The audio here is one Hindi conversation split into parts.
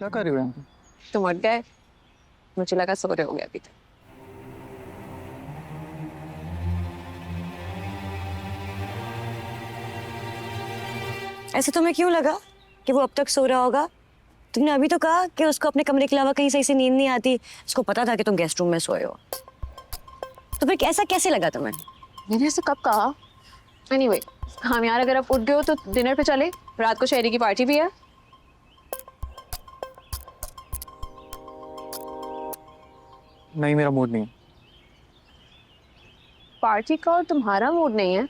क्या कर रही हो यहाँ पे? तुम उठ गए, मुझे लगा सो रहे हो गए अभी तक। ऐसे तुम्हें क्यों लगा कि वो अब तक सो रहा होगा? तुमने अभी तो कहा कि उसको अपने कमरे के अलावा कहीं सही से नींद नहीं आती। उसको पता था कि तुम गेस्ट रूम में सोए हो, तो फिर ऐसा कैसे लगा तुम्हें? मैंने ऐसे कब कहा? एनीवे, हम यार अगर आप उठ गए हो तो डिनर पे चले, रात को शहरी की पार्टी भी है। नहीं, मेरा मूड नहीं है। पार्टी का और तुम्हारा मूड नहीं है?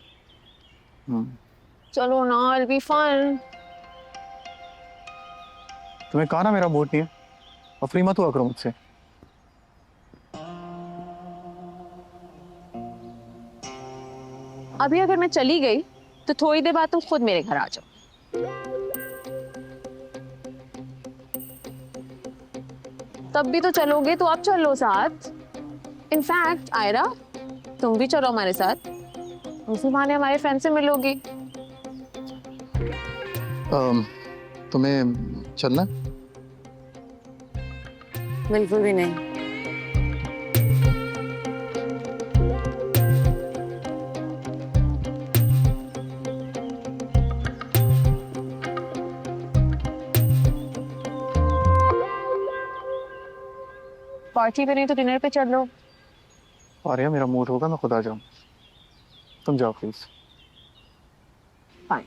चलो ना, इट बी फन। तुम्हें कहा ना मेरा मूड नहीं है, और फ्री मत हुआ करो मुझसे। अभी अगर मैं चली गई तो थोड़ी देर बाद तुम खुद मेरे घर आ जाओ। तब भी तो चलोगे तो अब चलो साथ। इनफैक्ट आयरा, तुम भी चलो हमारे साथ, उसी बहाने हमारे फ्रेंड से मिलोगी। तुम्हें चलना? बिल्कुल भी नहीं। पार्टी पे नहीं तो डिनर पे चलो। और यार मेरा मूड होगा मैं खुद आ जाऊँ। तुम जाओ प्लीज। फाइन।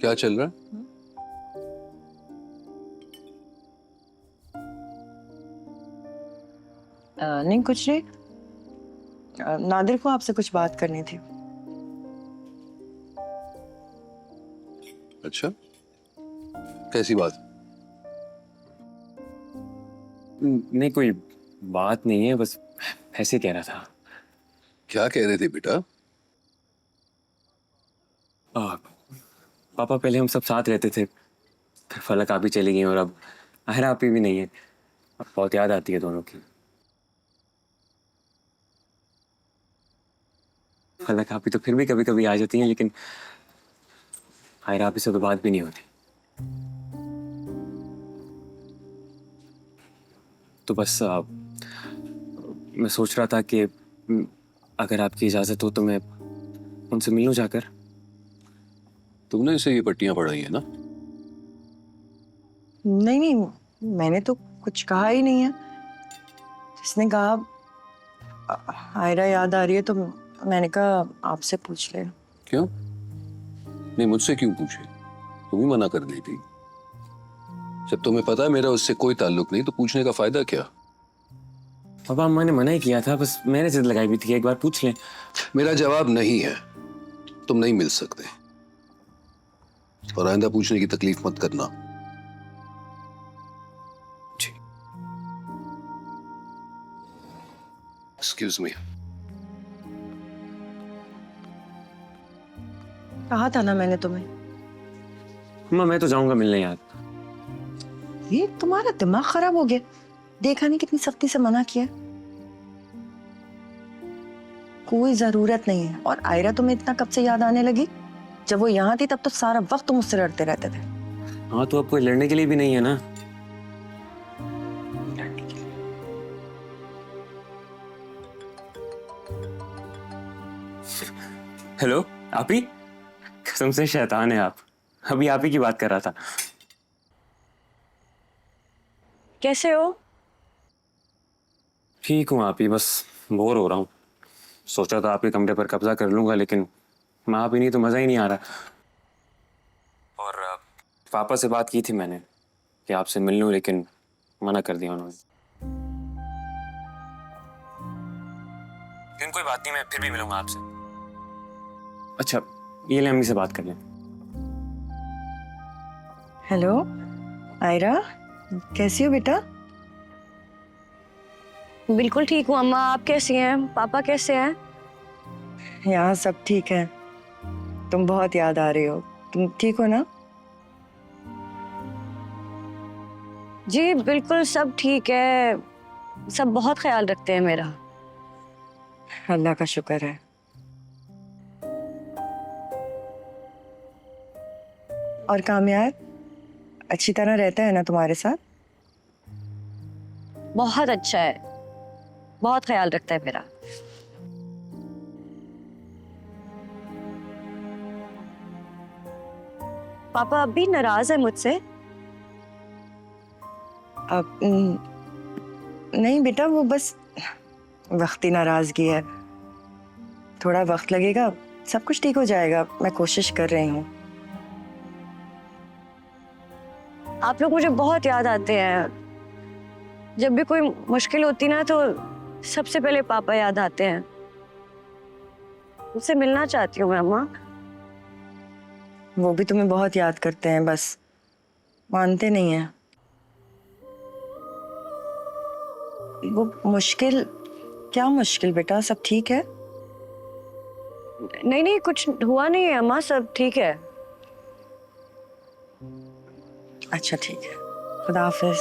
क्या चल रहा है? नहीं, कुछ नहीं। नादिर को आपसे कुछ बात करनी थी। अच्छा, कैसी बात? नहीं, कोई बात नहीं है, बस ऐसे कह रहा था। क्या कह रहे थे बेटा? पापा, पहले हम सब साथ रहते थे, फिर फलक आप ही चली गई और अब आहरा आप ही भी नहीं है। अब बहुत याद आती है दोनों की। फलक आप ही तो फिर भी कभी कभी आ जाती हैं, लेकिन आहरा आप ही से तो बात भी नहीं होती। तो बस मैं सोच रहा था कि अगर आपकी इजाजत हो तो मैं उनसे मिलूं जाकर। तुमने इसे ये पट्टियां पढ़ाई है ना? नहीं नहीं, मैंने तो कुछ कहा ही नहीं है। जिसने कहा आयरा याद आ रही है, तो मैंने कहा आपसे पूछ ले। क्यों? नहीं, मुझसे क्यों पूछे? तुम ही मना कर दी थी। जब तुम्हें पता है मेरा उससे कोई ताल्लुक नहीं, तो पूछने का फायदा क्या? पापा, अम्मा ने मना ही किया था, बस मैंने जिद लगाई भी थी कि एक बार पूछ लें। मेरा जवाब नहीं है। तुम नहीं मिल सकते, और आइंदा पूछने की तकलीफ मत करना। जी। Excuse me. कहा था ना मैंने तुम्हें। अम्मा, मैं तो जाऊंगा मिलने यार। ये तुम्हारा दिमाग खराब हो गया। देखा नहीं कितनी सख्ती से मना किया। कोई जरूरत नहीं है। और आयरा तुम्हें इतना कब से याद आने लगी? जब वो यहाँ थी तब तो सारा वक्त तुम मुझसे लड़ते रहते थे। हाँ, तो अब कोई लड़ने के लिए भी नहीं है ना। हेलो, आप ही? कसम से शैतान है आप। अभी आप ही की बात कर रहा था। कैसे हो? ठीक हूँ आप ही, बस बोर हो रहा हूँ। सोचा था आपके कमरे पर कब्जा कर लूंगा, लेकिन माँ भी नहीं तो मज़ा ही नहीं आ रहा। और पापा से बात की थी मैंने कि आपसे मिल लूँ, लेकिन मना कर दिया उन्होंने। लेकिन कोई बात नहीं, मैं फिर भी मिलूंगा आपसे। अच्छा, ये ले अम्मी से बात कर लें। हेलो आयरा, कैसी हो बेटा? बिल्कुल ठीक हूँ अम्मा, आप कैसी हैं? पापा कैसे हैं? यहाँ सब ठीक है। तुम बहुत याद आ रही हो। तुम ठीक हो ना? जी बिल्कुल सब ठीक है, सब बहुत ख्याल रखते हैं मेरा। अल्लाह का शुक्र है। और कामयाब अच्छी तरह रहता है ना तुम्हारे साथ? बहुत अच्छा है, बहुत ख्याल रखता है मेरा। पापा अब भी नाराज है मुझसे? अब नहीं बेटा, वो बस वक्ती नाराजगी है। थोड़ा वक्त लगेगा, सब कुछ ठीक हो जाएगा। मैं कोशिश कर रही हूँ। आप लोग मुझे बहुत याद आते हैं। जब भी कोई मुश्किल होती ना तो सबसे पहले पापा याद आते हैं। उनसे मिलना चाहती हूँ मैं अम्मा। वो भी तुम्हें बहुत याद करते हैं, बस मानते नहीं हैं। वो मुश्किल? क्या मुश्किल बेटा, सब ठीक है? नहीं नहीं, कुछ हुआ नहीं है अम्मा, सब ठीक है। अच्छा ठीक है, खुदा हाफिज।